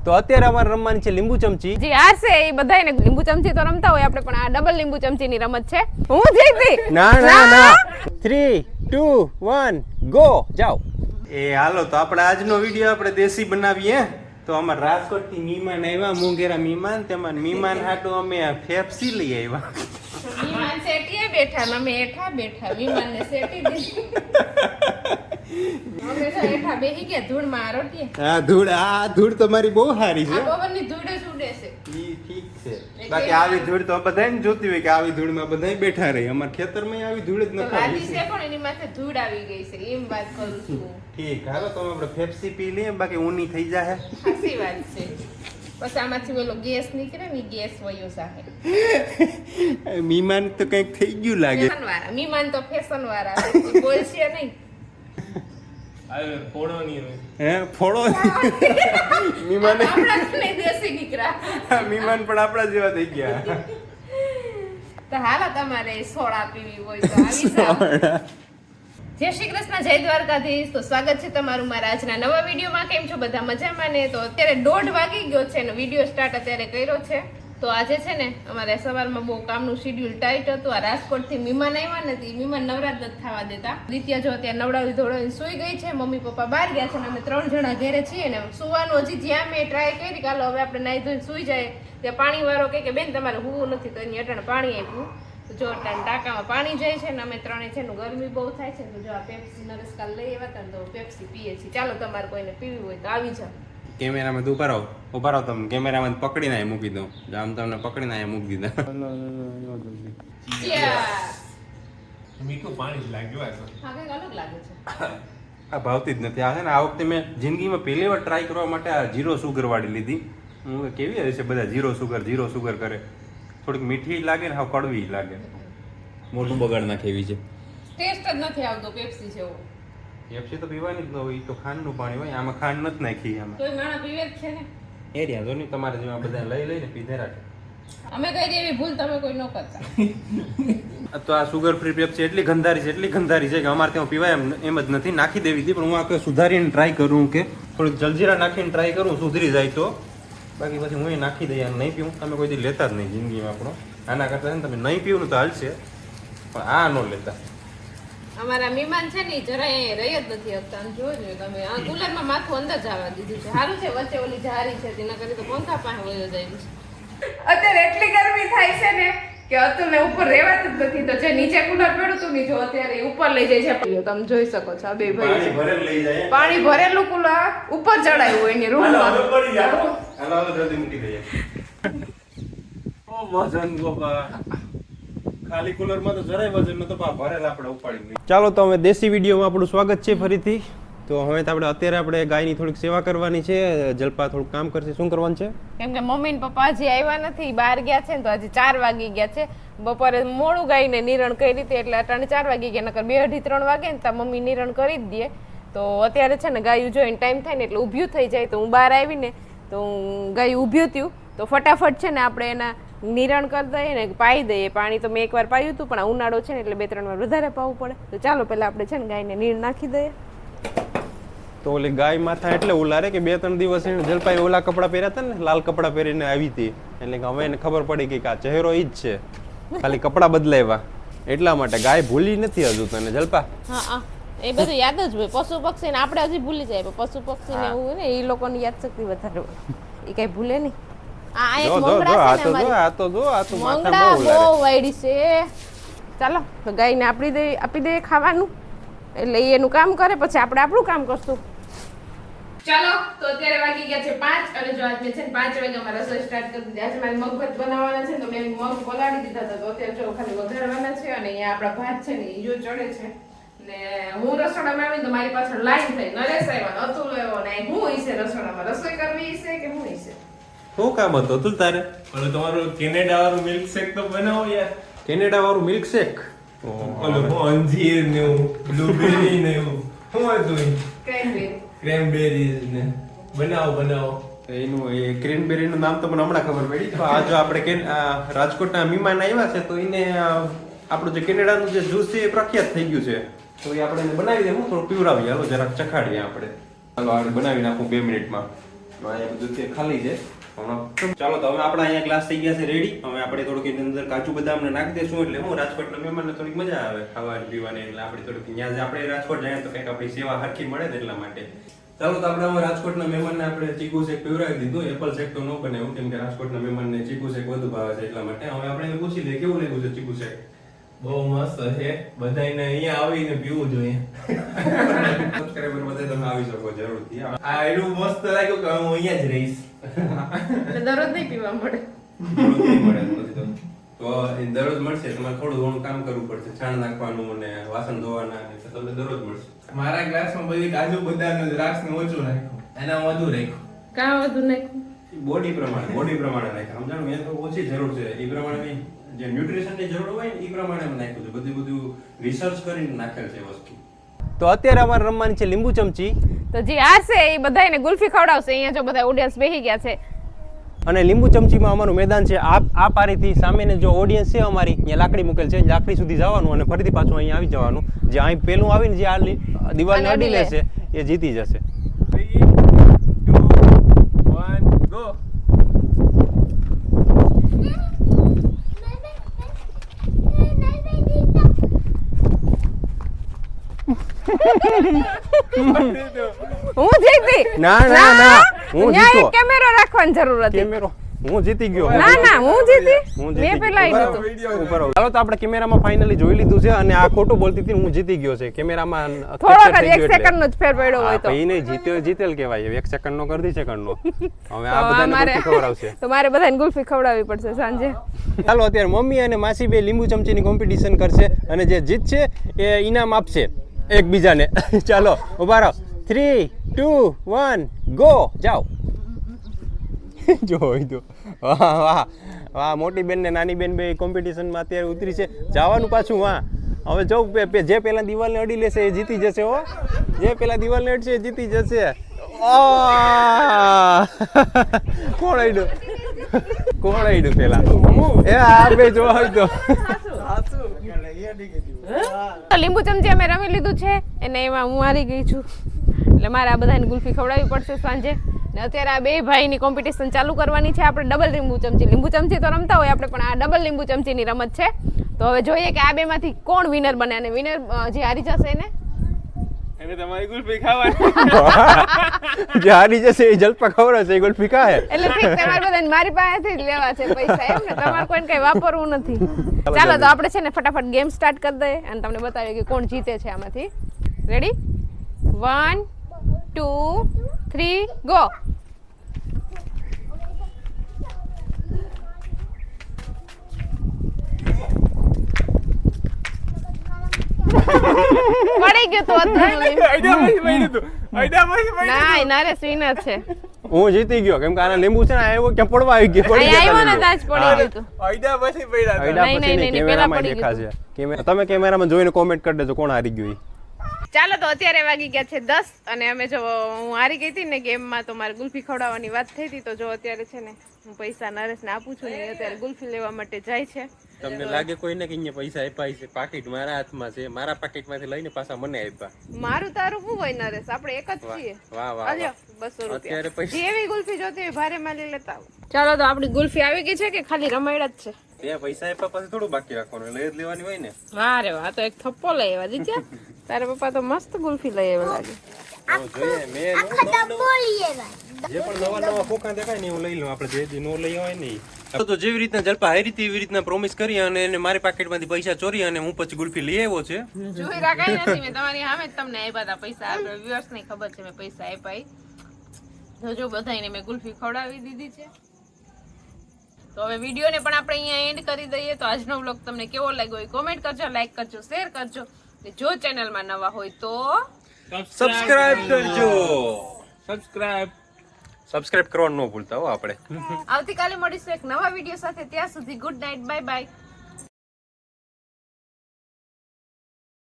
તો અત્યારે અમારે રમવાની છે લીંબુ ચમચી. જે હારશે એ બધાને લીંબુ ચમચી તો રમતા હોય આપણે, પણ આ ડબલ લીંબુ ચમચીની રમત છે. હું જીતી. ના 3 2 1 ગો જાઓ. એ હાલો તો આપણે આજનો વિડીયો આપણે દેશી બનાવીએ. તો અમાર રાજકોટથી મહેમાન આવ્યા, મોંઘેરા મહેમાન. તેમાં મહેમાન હાટુ અમે ફેફસી લઈ આવ્યા. મહેમાન સેટીએ બેઠા ને અમે એઠા બેઠા. મહેમાનને સેટી દીધી. અમે તો એઠા બેહી ગયા ધૂળમાં રોટીએ. હા ધૂળ તમારી બહુ સારી છે. આ પવનની ધૂળ જ ઉડે છે. ઈ ઠીક છે. બાકી આવી ધૂળ તો બધાને જોતી હોય કે આવી ધૂળમાં બધાય બેઠા રહે. અમાર ખેતરમાં આવી ધૂળ જ ન ખાવી છે, પણ એની માથે ધૂળ આવી ગઈ છે એમ વાત કરું છું. ઠીક. હાલો તો આપણે ફેફસી પી લઈએ, બાકી ઊની થઈ જાય. સાચી વાત છે. પછી આમાંથી ઓલો ગેસ નીકળે ને, ગેસ વયો જાહે. મીમાન તો કંઈક થઈ ગયું લાગે. ફેશન વાળા મીમાન તો ફેશન વાળા બોલશે નહીં. ફોડો મીમાન દેશી દીકરા. મીમાન પણ આપણા જેવા થઈ ગયા. તો હાલો તમારે સોડા પીવી હોય તો આવી જાઓ. જય શ્રી કૃષ્ણ, જય દ્વારકાધીશ. તો સ્વાગત છે તમારું મારા આજના નવા વિડીયોમાં. કેમ છો બધા મજામાં ને? તો અત્યારે 1:30 વાગી ગયો છે ને વિડીયો સ્ટાર્ટ અત્યારે કર્યો છે. તો આજે છે ને અમારે સવારમાં બહુ કામનું શેડ્યુલ ટાઈટ હતું. આ રાજકોટથી મહેમાન આવ્યા નથી, મહેમાન નવરાત નથી થવા દેતા. દિત્યા જો અત્યારે નવડાવી ધોડાવીને સુઈ ગઈ છે, મમ્મી પપ્પા બહાર ગયા છે ને અમે 3 જણા ઘરે છીએ ને. સુવાનું હજી જ્યાં મેં ટ્રાય કરી કાલો હવે આપણે નાઈ ધોઈને સુઈ જાય ત્યાં પાણી વાળો કે બેન તમારે હુવું નથી, તો એની અટાણે પાણી આપ્યું. જો ટાંકામાં પાણી જાય છે ને અમે ત્રણે છે ને ગરમી બહુ થાય છે, તો જો આ પેપ્સી નરસકાલ લઈ આવ્યા હતા તો પેપ્સી પીએ છીએ. ચાલો તમારે કોઈને પીવી હોય તો આવી જાઓ. કેમેરામાં તો ઉભા રહો તમે. કેમેરામાં પકડીને અહીં મૂકી દઉં. આમ તમને પકડીને અહીં મૂકી દીધા. મીઠું પાણી જ લાગ્યું આ તો. હા, કંઈક અલગ લાગે છે. આ ભાવતી જ નથી. આ છે ને આ વખતે મેં જિંદગીમાં પહેલી વાર ટ્રાય કરવા માટે આ 0 સુગર વાળી લીધી. હું કેવી હશે બધા 0 સુગર કરે. થોડીક મીઠી લાગે ને હાવ કડવી લાગે. મોટું બગાડ નાખે એવી છે. ટેસ્ટ જ નથી આવતો પેપ્સી જેવો. પેપ્સી તો પીવાની જ ન હોય, તો ખાંડનું પાણી હોય. આમાં ખાંડ નથી નાખી. આમાં તોય માણા પીવે જ છે ને. એરિયા જો નહીં તમારે જેવા બધા લઈને પીધે રાખે. અમે કઈ એવી ભૂલ તમે કોઈ ન કરતા. તો આ સુગર ફ્રી પેપ્સી એટલી ગંધારી છે કે અમારે ત્યાં પીવાય એમ જ નથી. નાખી દેવી હતી, પણ હું આ સુધારીને ટ્રાય કરું કે થોડીક જલજીરા નાખીને ટ્રાય કરું, સુધરી જાય તો. બાકી પછી હું નાખી દઈએ. નહીં પીવું તમે કોઈ દી લેતા જ નહીં જિંદગીમાં આપણો. આના કરતા ને તમે નહીં પીવું ને તો હાલશે, પણ આ ન લેતા. અમારા મહેમાન છે ને જરાય રહી જ નથી શકતા. જોજો તમે આ કુલરમાં માથું અંદર જવા દીધું છે. સારું છે વચ્ચે ઓલી જારી છે તેના કરી તો પંખા પાસે વયો જાય છે. અત્યારે એટલી ગરમી થાય છે ને કે અતુલને ઉપર રહેવાતું જ નથી, તો જે નીચે કુલર પડ્યું હતું ને જો અત્યારે ઉપર લઈ જાય છે. તમે જોઈ શકો છો આ બે ભાઈ પાણી ભરેલું કુલર ઉપર ચડાવ્યું હોય એની રૂમમાં. ખાલી કુલરમાં તો જરાય વજન નતો, ભરેલા આપણે ઉપાડી. ચાલો તો અમે દેશી વિડીયોમાં આપણું સ્વાગત છે ફરીથી. તો હવે તો આપણે ગાયની થોડીક સેવા કરવાની છે. જલપા થોડુંક કામ કરશે. શું કરવાનું છે? કેમ કે મમ્મી ને પપ્પા હજી આવ્યા નથી, બહાર ગયા છે ને, તો હજી 4 વાગી ગયા છે. બપોરે મોડું ગાયને નિરણ કરી હતી એટલે અટાણે 4 વાગી ગયા. નકર 2 અઢી 3 વાગે ને તો મમ્મી નિરણ કરી જ દે. તો અત્યારે છે ને ગાયું જોઈને ટાઈમ થાય ને એટલે ઊભ્યું થઈ જાય. તો હું બહાર આવીને તો ગાયું ઊભ્યું થયું તો ફટાફટ છે ને આપણે એના નિરણ કરી દઈએ ને પાઈ દઈએ. પાણી તો મેં એકવાર પાયું હતું, પણ ઉનાળો છે ને એટલે 2-3 વાર વધારે પાવું પડે. તો ચાલો પહેલા આપણે છે ને ગાયને નીણ નાખી દઈએ. તો ઓલી ગાય માથા એટલે ઉલારે કે 2-3 દિવસ એને જલપાઈ ઓલા કપડાં પહેર્યા હતા ને, લાલ કપડાં પહેરીને આવી હતી. એટલે કે હવે એને ખબર પડી ગઈ કે આ ચહેરો ઈ જ છે, ખાલી કપડાં બદલાવ્યા. એટલા માટે ગાય ભૂલી નથી હજુ તને જલપા. હા એ બધું યાદ જ હોય. પશુ પક્ષી ને આપણે હજી ભૂલી જાય, પશુ પક્ષી ને એવું હોય ને એ લોકોની યાદ શક્તિ વધારે હોય, એ કઈ ભૂલે નહીં. ચાલો તો ગાયને આપી દઈએ ખાવાનું, એટલે એનું કામ કરે પછી આપણે આપણું કામ કરશું. ચાલો તો અત્યારે વાગી ગયા છે 5 અને જો આજે છે ને 5 વાગે અમારે રસોઈ સ્ટાર્ટ કરી દીધી. આજે મારે મગભાત બનાવવાના છે તો મેં મગ પલાળી દીધા હતા, તો અત્યારે જો ખાલી વઘારવાના છે. અને અહીંયા આપણા ભાત છે ને એ જો ચડે છે ને હું રસોડામાં આવીને તો મારી પાછળ લાઈન થઈ નરેશ આવ્યો, અતુલ આવ્યો ને હું હશે રસોડામાં રસોઈ કરવી હશે કે હું હશે. શું કામ હતું અતુલ તારે? ઓલું તમારું કેનેડા વાળું મિલ્ક શેક તો બનાવો યાર. કેનેડા વાળું મિલ્ક શેક? ઓલું અંજીર ને બ્લુબેરી ને એવું શું હતું? ક્રેનબેરીઝ ને બનાવો. એનું એ ક્રેનબેરી નું નામ તો મને હમણાં ખબર પડી. તો આ જો આપણે રાજકોટના મહેમાન આવ્યા છે તો એને આપણું જે કેનેડાનું જે જ્યુસ છે એ પ્રખ્યાત થઈ ગયું છે. તો એ આપણે બનાવી દે. હું થોડું પીવડાવીએ. હાલો જરાક ચખાડીએ આપણે. હાલો આપણે બનાવી નાખું 2 મિનિટમાં. અહીંયા બધું તે ખાલી છે ચાલો તો હવે આપણા અહીંયા ગ્લાસ થઈ ગયા છે રેડી. હવે આપણે થોડુંક એની અંદર કાજુ બદામ ને નાખી દઈશું એટલે હું રાજકોટના મહેમાનને થોડીક મજા આવે ખાવાની પીવાની. એટલે આપણે થોડીક ત્યાં જે આપણે રાજકોટ જાય તો કંઈક આપણી સેવા હરખી મળે ને એટલા માટે. ચાલો તો આપણે હવે રાજકોટના મહેમાનને આપણે ચીકુ શેક પીવડાવી દીધું. એપલ શેક તો ન બનાવ્યું કેમ કે રાજકોટના મહેમાનને ચીકુ શેક વધુ ભાવે છે એટલા માટે. હવે આપણે એને પૂછી લઈએ કેવું લાગ્યું છે ચીકુ શેક. બહુ મસ્ત છે. બધાને અહીંયા આવીને પીવું જોઈએ. સબસ્ક્રાઇબર બધા તમે આવી શકો જરૂરથી. આ એટલું મસ્ત લાગ્યું કે હું અહીંયા જ રહીશ. દરરોજ નહીં પીવા મળે. દરરોજ નહીં મળે પછી તો એ દરરોજ મળશે. તમારે થોડું ઘણું કામ કરવું પડશે, છાણ નાખવાનું અને વાસણ ધોવાના, એટલે તમને દરરોજ મળશે. મારા ગ્લાસમાં બધી કાજુ બદામ ને દ્રાક્ષ ને ઓછું નાખ્યું, એના વધુ રાખ્યું. કાં વધુ નાખ્યું? બોડી પ્રમાણે નાખ્યા. સમજાણું? મેં તો ઓછી જરૂર છે એ પ્રમાણે જે ન્યુટ્રિશનની જરૂર હોય ને એ પ્રમાણે નાખ્યું છે. બધું રિસર્ચ કરીને નાખેલ છે વસ્તુ. તો અત્યારે અમારે રમવાની છે લીંબુ ચમચી. તો જે હારશે એ બધાને ગુલ્ફી ખવડાવશે. અહીંયા જો બધા ઓડિયન્સ બેસી ગયા છે અને લીંબુ ચમચીમાં અમારું મેદાન છે આ પારીથી સામેને જો ઓડિયન્સ છે અમારી ત્યાં લાકડી મૂકેલ છે. લાકડી સુધી જવાનું અને ફરીથી પાછું અહીંયા આવી જવાનું. જે અહીં પેલું આવીને જે આ દિવાલને અડી લેશે એ જીતી જશે. 3, 2, 1 ગો. હું જીતી. ના હું જીતો. કેમેરો રાખવાની જરૂર હતી. કેમેરો હું જીતી ગયો. ના હું જીતી. મેં પેલા ચાલો તો આપણે કેમેરામાં ફાઇનલી જોઈ લીધું છે અને આ ખોટું બોલતી હતી હું જીતી ગયો છે. કેમેરામાં થોડોક જ 1 સેકન્ડનો જ ફેર પડ્યો હોય તો એ નહીં જીતેલ કહેવાય. 1 સેકન્ડનો કરી દી સેકન્ડનો. હવે આ બધાને ગુલ્ફી ખવડાવશે. તો મારે બધાને ગુલ્ફી ખવડાવવી પડશે સાંજે. ચાલો અત્યારે મમ્મી અને માસી બે લીંબુ ચમચીની કોમ્પિટિશન કરશે અને જે જીતશે એ ઇનામ આપશે એકબીજાને. ચાલો ઉભા રહો. 3, 2, 1 ગો. જાઓ. જોઈ દો. વાહ મોટી બેન ને નાની બેન બે કોમ્પિટિશનમાં અત્યારે ઉતરી છે. જવાનું પાછું વાહ. હવે જો જે પેલા દિવાલને અડી લેશે એ જીતી જશે. હો જે પેલા દિવાલને અડશે એ જીતી જશે. કોણ આઈડું પેલા એ આ બે જોવા હોય તો લીંબુ ચમચી અમે રમી લીધું છે અને એમાં હું હારી ગઈ છું એટલે મારે આ બધાને ગુલ્ફી ખવડાવવી પડશે સાંજે. ને અત્યારે આ બે ભાઈની કોમ્પિટિશન ચાલુ કરવાની છે. આપણે ડબલ લીંબુ ચમચી તો રમતા હોય આપણે, પણ આ ડબલ લીંબુ ચમચીની રમત છે. તો હવે જોઈએ કે આ બેમાંથી કોણ વિનર બને અને વિનર જે હારી જશે એને તમારી ગુલ્ફી ખાવાની. જે હારી જશે એ જલપા ખવડાવશે એ ગુલ્ફી ખાય. એટલે ઠીક તમારે બધાને મારી પાસેથી જ લેવા છે પૈસા એમ ને? તમારે કોઈને કઈ વાપરવું નથી. ચાલો તો આપણે છે ને ફટાફટ ગેમ સ્ટાર્ટ કરી દઈએ અને તમને બતાવીએ કે કોણ જીતે છે આમાંથી. રેડી? 1, 2, 3 ગો. પડી ગયો તો ના નરેશ વિનર છે. હું જીતી ગયો કેમ કે આના લીંબુ છે ને આવ્યો ક્યાં પડવા આવી ગયો. આવ્યો ને તાજ પડી ગયો તો. નહીં કેમેરામાં દેખાશે. તમે કેમેરામાં જોઈને કોમેન્ટ કરી દેજો કોણ હારી ગયું. ચાલો તો અત્યારે વાગી ગયા છે 10 અને અમે જો હું હારી ગઈ હતી ને ગેમમાં તો મારે ગુલ્ફી ખવડાવવાની વાત થઈ હતી. તો જો અત્યારે છે ને હું પૈસા નરેશને આપું છું ને અત્યારે ગુલ્ફી લેવા માટે જાય છે. તમને લાગે કોઈને કે અહીંયા પૈસા આપ્યા છે? પાકીટ મારા હાથમાં છે. મારા પાકીટમાંથી લઈને પાછા મને આપ્યા. મારું તારું શું હોય નરેશ? આપણે એક જ છીએ. વાહ વાહ. અલ્યો 200 અત્યારે રૂપિયા. જેવી ગુલ્ફી જોતી હોય ભારે માલી લેતા આવો. ચાલો તો આપણી ગુલ્ફી આવી ગઈ છે કે ખાલી રમાયડ જ છે? ત્યાં પૈસા આપ્યા પછી થોડું બાકી રાખવાનું, લઈ જ લેવાની હોય ને. વાહ રે વાહ, તો એક થપ્પો લઈ આવ્યા જીત્યા. તારા પપ્પા તો મસ્ત ગુલ્ફી લઈ આવ્યા લાગે. જોઈએ મેં જે પણ નવા ખોખા દેખાય ને હું લઈ લઉં. આપણે જે નો લઈ આવે નહીં. તો જેવી રીતના જલપા હારી હતી એવી રીતના પ્રોમિસ કરી અને એને મારી પાકેટમાંથી પૈસા ચોરી અને હું પછી ગુલ્ફી લઈ આવ્યો છે. જોઈ રાખાય નથી મેં તમારી સામે જ તમને આપ્યા હતા પૈસા. આપણે વ્યુઅર્સ ને ખબર છે મેં પૈસા આપ્યા. જો બધાને મેં ગુલ્ફી ખવડાવી દીધી છે. તો હવે વિડીયોને પણ આપણે અહીંયા એન્ડ કરી દઈએ. તો આજનો વ્લોગ તમને કેવો લાગ્યો એ કોમેન્ટ કરજો, લાઈક કરજો, શેર કરજો. જો ચેનલમાં નવા હોય તો સબસ્ક્રાઇબ કરજો. સબસ્ક્રાઇબ કરવાનું ન ભૂલતા હો આપણે. આવતીકાલે મળીશું એક નવા વિડીયો સાથે. ત્યાં સુધી ગુડ નાઇટ, બાય બાય.